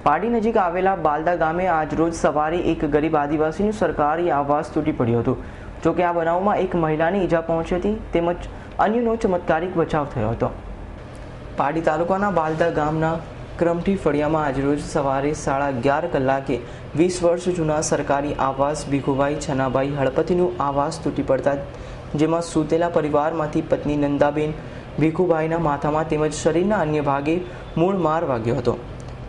પાડી નજીક આવેલા બાલદા ગામે આજરોજ સવારે એક ગરીબ આદિવાસીનું સરકારી આવાસ તૂટી પડ્યું હતું. જોકે આ બનાવમાં એક મહિલાને ઈજા પહોંચી હતી તેમજ અન્યનો ચમત્કારિક બચાવ થયો હતો. પાડી તાલુકાના બાલદા ગામના ક્રમઠી ફળિયામાં આજરોજ સવારે 11:30 કલાકે 20 વર્ષ જૂના સરકારી આવાસ ભીખુભાઈ છનાભાઈ હળપતિનું આવાસ તૂટી પડતા જેમાં સૂતેલા પરિવારમાંથી પત્ની નંદાબેન ભીખુભાઈના માથામાં તેમજ શરીરના અન્ય ભાગે મૂળ માર વાગ્યો હતો.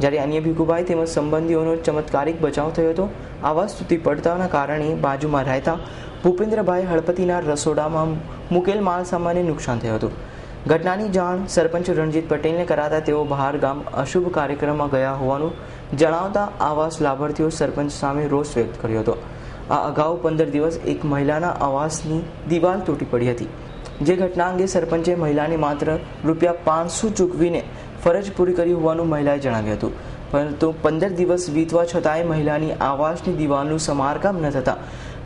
જ્યારે અન્ય ભીખુભાઈ તેમજ સંબંધીઓનો ચમત્કારિક બચાવ થયો હતો. આવાસ તૂટી પડતાના કારણે બાજુમાં રહેતા ભૂપેન્દ્રભાઈ હળપતિના રસોડામાં મૂકેલ માલ સામાનને નુકસાન થયું હતું. ઘટનાની જાણ સરપંચ રણજીત પટેલને કરાતા તેઓ બહાર ગામ અશુભ કાર્યક્રમમાં ગયા હોવાનું જણાવતા આવાસ લાભાર્થીઓ સરપંચ સામે રોષ વ્યક્ત કર્યો હતો. આ અગાઉ 15 દિવસ એક મહિલાના આવાસની દિવાલ તૂટી પડી હતી. જે ઘટના અંગે સરપંચે મહિલાને માત્ર ₹500 ચૂકવીને ફરજ પૂરી કરી હોવાનું મહિલાએ જણાવ્યું હતું. પરંતુ 15 દિવસ વીતવા છતાંય મહિલાની આવાસની દિવાલનું સમારકામ ન થતાં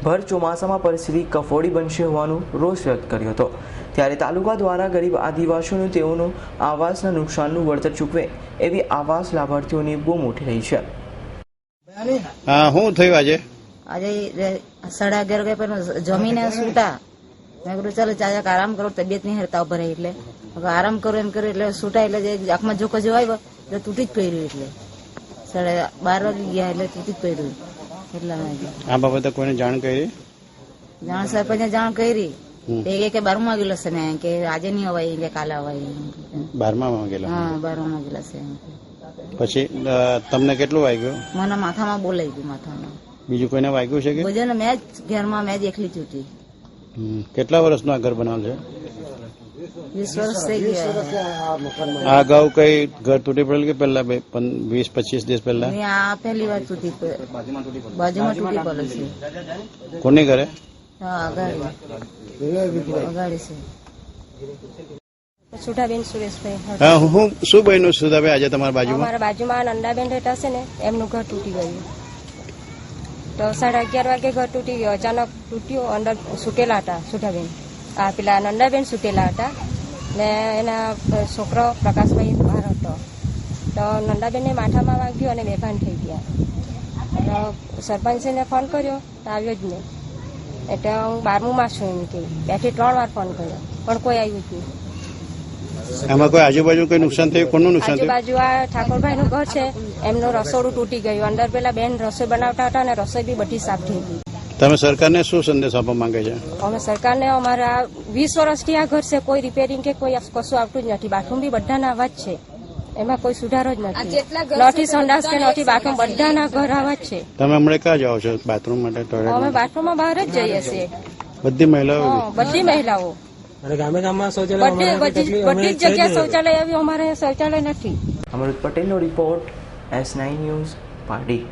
ભર ચોમાસામાં પરિસ્થિતિ કફોડી બનશે હોવાનું રોષ વ્યક્ત કર્યો હતો. ત્યારે તાલુકા દ્વારા ગરીબ આદિવાસીઓને તેઓનું આવાસના નુકસાનનું વળતર ચૂકવે એવી આવાસ લાભાર્થીઓની બૂમ ઉઠી રહી છે. શું થયું આજે 11:30 વાગે જમીને સૂતા. મેં કીધું ચાલો ચાચા આરામ કરો, તબિયત નહીં હરતા ઉભા રહી એટલે આરામ કરો એમ કર્યું એટલે સૂટા એટલે આંખમાં જોકો જો આવ્યો એટલે તૂટી જ પડ્યું. એટલે 12:30 વાગી ગયા એટલે તૂટી જ પડ્યું. એટલા આ બાબતે કોઈને જાણ કરી? જાણ સરપંચે જાણ કરી. કે 12માં ગયેલો છે ને કે આજે નહીં અવાય કે કાલે અવાય. 12માં ગયેલો? હા 12માં ગયેલા છે. પછી તમને કેટલું વાગ્યું? મને માથામાં બોલાઈ ગયું. માથામાં બીજું કોઈને વાગ્યું છે કે? બધાને મેં જ ઘરમાં મેં જ એકલી તૂટી. કેટલા વર્ષનું આ ઘર બનાવેલ છે? 20 વર્ષ થઈ ગયા. આ અગાઉ કઈ ઘર તૂટી પડેલ કે પહેલા 20-25 દિવસ પહેલા? આ પહેલી વાર તૂટી બાજુમાં તૂટી પડે છે. કોની ઘરે? હા અગાડી છે. સુધાબેન સુરેશભાઈ. હા, હું શું બન્યું સુધાબેન આજે તમારા બાજુમાં? અમારા બાજુમાં નંદાબેન રહેતા છે ને, એમનું ઘર તૂટી ગયું. તો 11:30 વાગે ઘર તૂટી ગયું. અચાનક તૂટ્યું. અંદર સૂટેલા હતા સુધાબેન. પેલા નંદાબેન સૂટેલા હતા ને એના છોકરો પ્રકાશભાઈ બહાર હતો. તો નંદાબેનને માથામાં વાગ્યું અને બેભાન થઈ ગયા. તો સરપંચને ફોન કર્યો તો આવ્યો જ નહીં. એટલે હું 12મુંમાં છું એમ કે 2 થી 3 વાર ફોન કર્યો પણ કોઈ આવ્યું જ નહીં. આમાં કોઈ આજુબાજુ કોઈ નુકસાન થયું? કોનું નુકસાન થયું? આજુબાજુ આ ઠાકોરભાઈનું ઘર છે, એમનું રસોડું તૂટી ગયું. અંદર પેલા બેન રસોઈ બનાવતા હતા અને રસોઈ બી બધી સાફ થઈ ગઈ. તમે સરકારને શું સંદેશ આપવા માંગે છે? અમે સરકારને અમારા 20 વર્ષથી આ ઘર છે, કોઈ રિપેરિંગ કે કોઈ કશું આવતું જ નથી. બાથરૂમ બી બધાના આવા જ છે, એમાં કોઈ સુધારો જ નથી. નથી સંડાસ કે નથી બાથરૂમ, બધાના ઘર આવા જ છે. તમે હમણાં ક્યાં જાઓ છો બાથરૂમ માટે? અમે બાથરૂમમાં બહાર જ જઈએ છીએ. બધી મહિલાઓ? બધી મહિલાઓ બધી જ જગ્યાએ શૌચાલય આવ્યું. અમારે શૌચાલય નથી. અમૃત પટેલનો રિપોર્ટ, S9 ન્યૂઝ, પાડી.